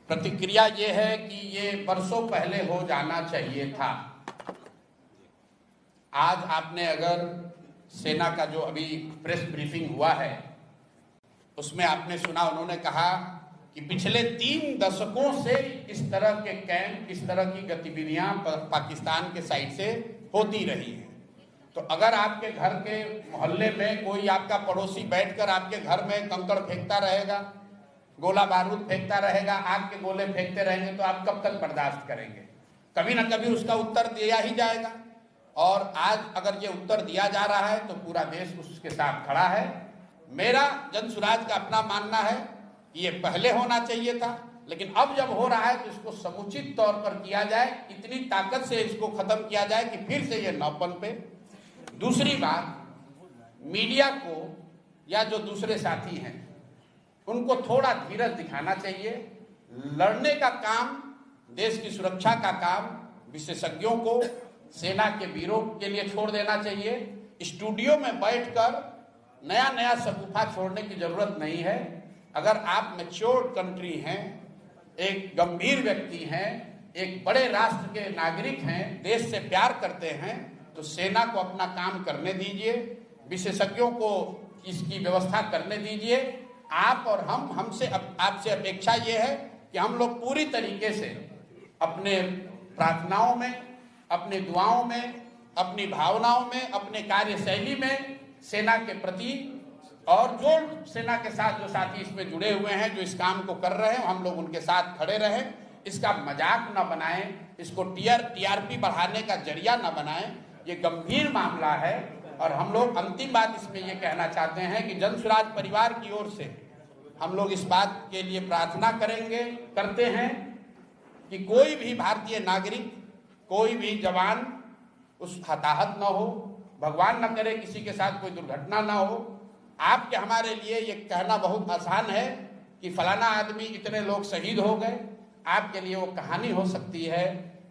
प्रतिक्रिया ये है कि ये बरसों पहले हो जाना चाहिए था। आज आपने अगर सेना का जो अभी प्रेस ब्रीफिंग हुआ है उसमें आपने सुना, उन्होंने कहा कि पिछले 3 दशकों से इस तरह के कैंप, इस तरह की गतिविधियां पाकिस्तान के साइड से होती रही हैं। तो अगर आपके घर के मोहल्ले में कोई आपका पड़ोसी बैठकर आपके घर में कंकड़ फेंकता रहेगा, गोला बारूद फेंकता रहेगा, आग के गोले फेंकते रहेंगे, तो आप कब तक बर्दाश्त करेंगे? कभी ना कभी उसका उत्तर दिया ही जाएगा। और आज अगर ये उत्तर दिया जा रहा है तो पूरा देश उसके साथ खड़ा है। मेरा जनसुराज का अपना मानना है कि ये पहले होना चाहिए था, लेकिन अब जब हो रहा है तो इसको समुचित तौर पर किया जाए, इतनी ताकत से इसको खत्म किया जाए कि फिर से ये न पनपे। दूसरी बात, मीडिया को या जो दूसरे साथी हैं उनको थोड़ा धीरज दिखाना चाहिए। लड़ने का काम, देश की सुरक्षा का काम विशेषज्ञों को, सेना के वीरों के लिए छोड़ देना चाहिए। स्टूडियो में बैठकर नया नया शगुफा छोड़ने की जरूरत नहीं है। अगर आप मैच्योर्ड कंट्री हैं, एक गंभीर व्यक्ति हैं, एक बड़े राष्ट्र के नागरिक हैं, देश से प्यार करते हैं, तो सेना को अपना काम करने दीजिए, विशेषज्ञों को इसकी व्यवस्था करने दीजिए। आप और हमसे आपसे अपेक्षा ये है कि हम लोग पूरी तरीके से अपने प्रार्थनाओं में, अपनी दुआओं में, अपनी भावनाओं में, अपने कार्यशैली में सेना के प्रति, और जो सेना के साथ जो साथी इसमें जुड़े हुए हैं, जो इस काम को कर रहे हैं, हम लोग उनके साथ खड़े रहें। इसका मजाक न बनाएं, इसको टीआरपी बढ़ाने का जरिया न बनाएं। ये गंभीर मामला है। और हम लोग अंतिम बात इसमें ये कहना चाहते हैं कि जनसुराज परिवार की ओर से हम लोग इस बात के लिए प्रार्थना करते हैं कि कोई भी भारतीय नागरिक, कोई भी जवान उस हताहत न हो, भगवान न करे किसी के साथ कोई दुर्घटना ना हो। आपके हमारे लिए ये कहना बहुत आसान है कि फलाना आदमी, इतने लोग शहीद हो गए। आपके लिए वो कहानी हो सकती है,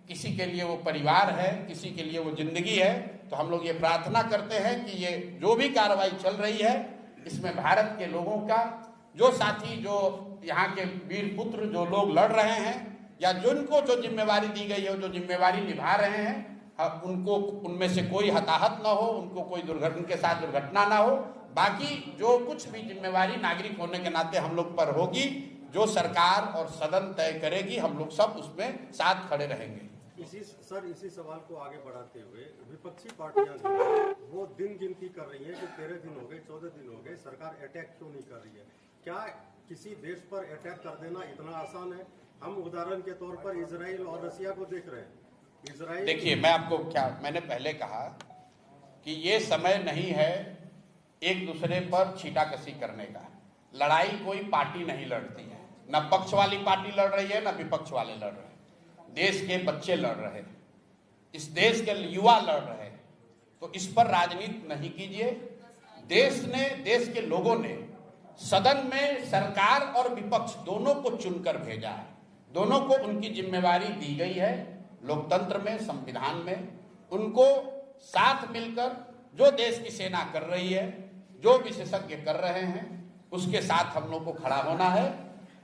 किसी के लिए वो परिवार है, किसी के लिए वो जिंदगी है। तो हम लोग ये प्रार्थना करते हैं कि ये जो भी कार्रवाई चल रही है, इसमें भारत के लोगों का, जो साथी, जो यहाँ के वीर पुत्र, जो लोग लड़ रहे हैं या जिनको जो जिम्मेवारी दी गई है, जो जिम्मेवारी निभा रहे हैं, उनको, उनमें से कोई हताहत ना हो, उनको कोई उनके साथ दुर्घटना ना हो। बाकी जो कुछ भी जिम्मेवारी नागरिक होने के नाते हम लोग पर होगी, जो सरकार और सदन तय करेगी, हम लोग सब उसमें साथ खड़े रहेंगे। इसी सवाल को आगे बढ़ाते हुए विपक्षी पार्टियां वो दिन गिनती कर रही हैं कि 13 दिन हो गए, 14 दिन हो गए, सरकार अटैक क्यों नहीं कर रही है? क्या किसी देश पर अटैक कर देना इतना आसान है? हम उदाहरण के तौर पर इजराइल और रसिया को देख रहे हैं। इजराइल, देखिए, मैं आपको मैंने पहले कहा कि ये समय नहीं है एक दूसरे पर छीटाकशी करने का। लड़ाई कोई पार्टी नहीं लड़ती है, न पक्ष वाली पार्टी लड़ रही है, न विपक्ष वाले लड़ रहे हैं। देश के बच्चे लड़ रहे हैं, इस देश के युवा लड़ रहे हैं। तो इस पर राजनीति नहीं कीजिए। देश के लोगों ने सदन में सरकार और विपक्ष दोनों को चुनकर भेजा है, दोनों को उनकी जिम्मेवारी दी गई है। लोकतंत्र में, संविधान में उनको साथ मिलकर जो देश की सेना कर रही है, जो विशेषज्ञ कर रहे हैं, उसके साथ हम लोग को खड़ा होना है।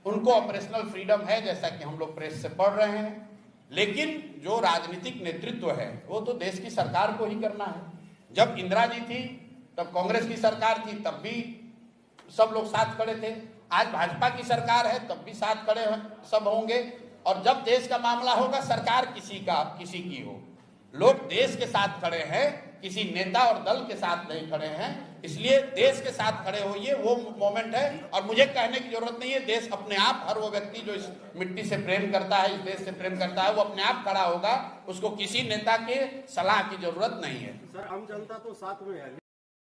उनको ऑपरेशनल फ्रीडम है, जैसा कि हम लोग प्रेस से पढ़ रहे हैं, लेकिन जो राजनीतिक नेतृत्व है वो तो देश की सरकार को ही करना है। जब इंदिरा जी थी तब कांग्रेस की सरकार थी, तब भी सब लोग साथ खड़े थे। आज भाजपा की सरकार है, तब भी साथ खड़े सब होंगे। और जब देश का मामला होगा, सरकार किसी की हो, लोग देश के साथ खड़े हैं, किसी नेता और दल के साथ नहीं खड़े हैं। इसलिए देश के साथ खड़े होइए, वो मोमेंट है। और मुझे कहने की जरूरत नहीं है, देश अपने आप, हर वो व्यक्ति जो इस मिट्टी से प्रेम करता है, इस देश से प्रेम करता है, वो अपने आप खड़ा होगा। उसको किसी नेता के सलाह की जरूरत नहीं है। सर, आम जनता तो साथ में है।